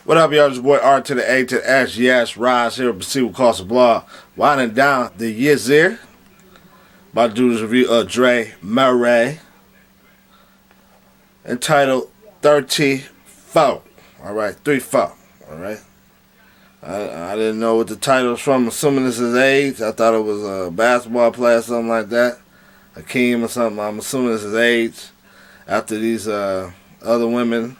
What up, y'all? It's your boy R to the A to the S. Yes, Rise here. See what costs a blog. Winding down the year's here. About to do this review of Dre Murray. Entitled 34. Alright, 3-4. Alright. I didn't know what the title was from. Assuming this is age. I thought it was a basketball player or something like that. Hakeem or something. I'm assuming this is age. After these other women,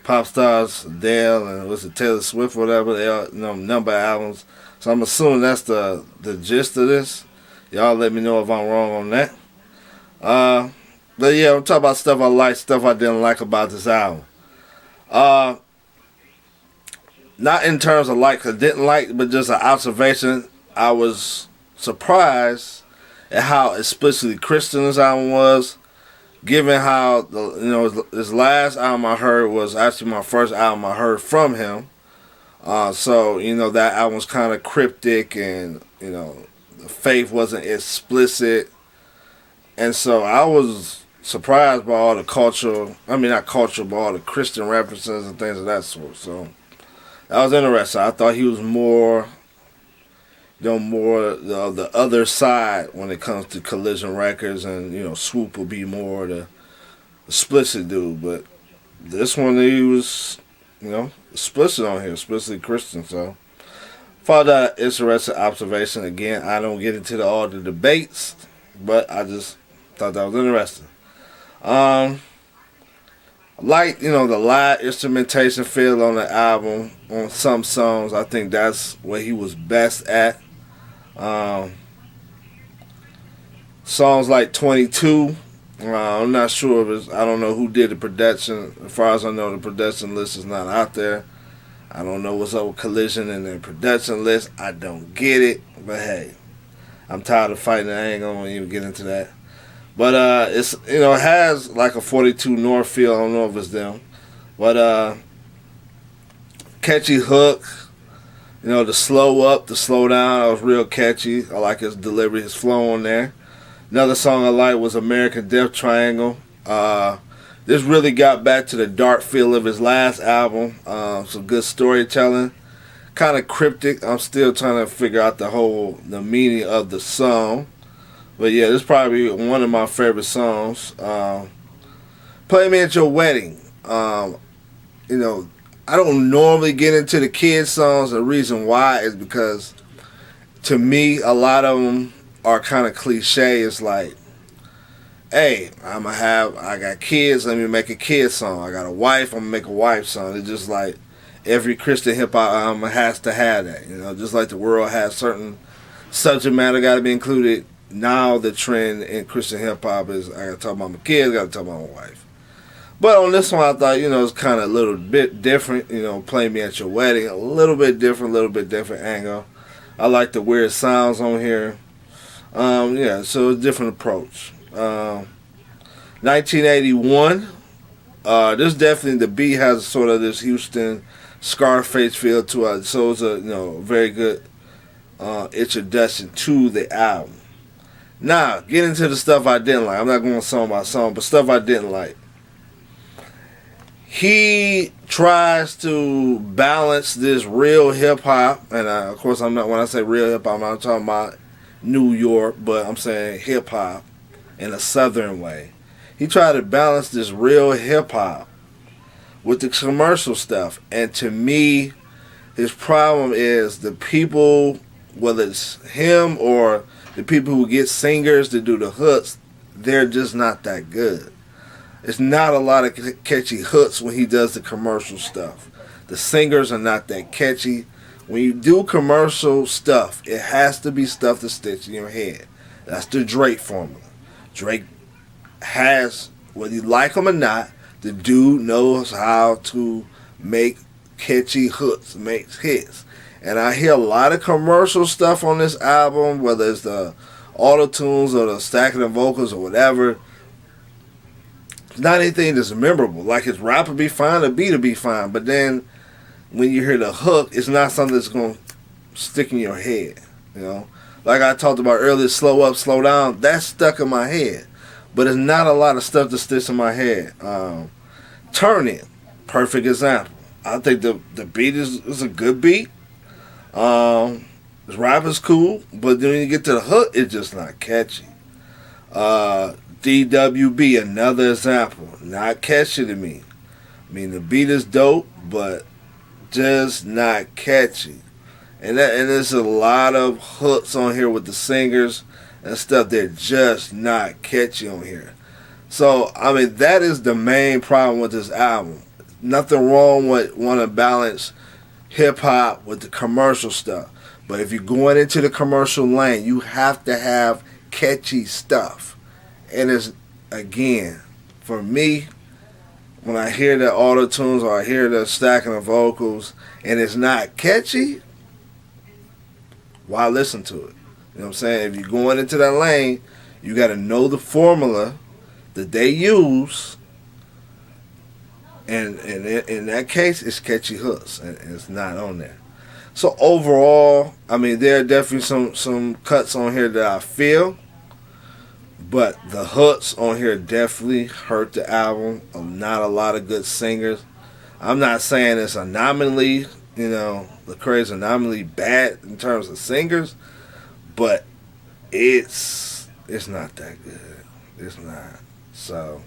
pop stars, Adele and was it Taylor Swift or whatever, they all number albums. So I'm assuming that's the gist of this. Y'all let me know if I'm wrong on that. But yeah, I'm talking about stuff I like, stuff I didn't like about this album. Not in terms of like or didn't like, but just an observation. I was surprised at how explicitly Christian this album was, given how his last album I heard was actually my first album I heard from him. So that album was kind of cryptic, and the faith wasn't explicit, and so I was surprised by all the cultural, not cultural, but all the Christian references and things of that sort. So that was interesting. I thought he was more the other side when it comes to Collision Records, and Swoop would be more the explicit dude. But this one, he was explicit on here, explicitly Christian. So found that interesting observation. Again, I don't get into all the debates, but I just thought that was interesting. Like the live instrumentation feel on the album on some songs. I think that's what he was best at. Songs like 22, I'm not sure if it's, I don't know who did the production. As far as I know, the production list is not out there. I don't know what's up with Collision and their production list. I don't get it, but hey, I'm tired of fighting. I ain't gonna even get into that. But it's it has like a 42 North feel. I don't know if it's them, but catchy hook. The slow up, the slow down, that was real catchy. I like his delivery, his flow on there. Another song I liked was American Death Triangle. This really got back to the dark feel of his last album. Some good storytelling. Kind of cryptic. I'm still trying to figure out the meaning of the song. But yeah, this is probably one of my favorite songs. Play Me at Your Wedding. I don't normally get into the kids songs. The reason why is because, to me, a lot of them are kind of cliche. It's like, hey, I got kids, let me make a kid song. I got a wife, I'm going to make a wife song. It's just like every Christian hip-hop album has to have that. Just like the world has certain subject matter got to be included. Now the trend in Christian hip-hop is I got to talk about my kids, got to talk about my wife. But on this one, I thought, it's kind of a little bit different. Play Me at Your Wedding, a little bit different angle. I like the weird sounds on here. So it's a different approach. 1981. This definitely, the beat has sort of this Houston Scarface feel to it. So it's a very good introduction to the album. Now, get into the stuff I didn't like. I'm not going song by song, but stuff I didn't like. He tries to balance this real hip hop, and of course I'm not. When I say real hip hop, I'm not talking about New York, but I'm saying hip hop in a southern way. He tried to balance this real hip hop with the commercial stuff, and to me, his problem is the people, whether it's him or the people who get singers to do the hooks, they're just not that good. It's not a lot of catchy hooks when he does the commercial stuff. The singers are not that catchy. When you do commercial stuff, it has to be stuff that sticks in your head. That's the Drake formula. Drake has, whether you like him or not, the dude knows how to make catchy hooks, makes hits. And I hear a lot of commercial stuff on this album, whether it's the auto-tunes or the stacking of vocals or whatever. Not anything that's memorable. Like his rap would be fine, the beat would be fine, but then when you hear the hook, it's not something that's going to stick in your head. Like I talked about earlier, slow up, slow down, that's stuck in my head. But it's not a lot of stuff that sticks in my head. Turn It, perfect example. I think the beat is a good beat. The rap is cool, but then when you get to the hook, it's just not catchy. DWB, another example, not catchy to me. I mean, the beat is dope, but just not catchy. And there's a lot of hooks on here with the singers and stuff. They're just not catchy on here. So I mean, that is the main problem with this album. Nothing wrong with want to balance hip hop with the commercial stuff, but if you're going into the commercial lane, you have to have catchy stuff. And it's, again, for me, when I hear the auto tunes or I hear the stacking of vocals and it's not catchy, why listen to it? You know what I'm saying? If you're going into that lane, you got to know the formula that they use. And in that case, it's catchy hooks, and it's not on there. So overall, I mean, there are definitely some cuts on here that I feel, but the hooks on here definitely hurt the album. Not a lot of good singers. I'm not saying it's anomaly, Lecrae's anomaly bad in terms of singers, but it's not that good. It's not. So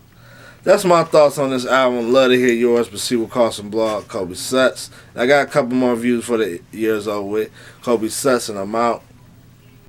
that's my thoughts on this album. Love to hear yours. Proceed with Carson Blog, Kobe Sutz. I got a couple more views for the years over with. Kobe Sutz, and I'm out.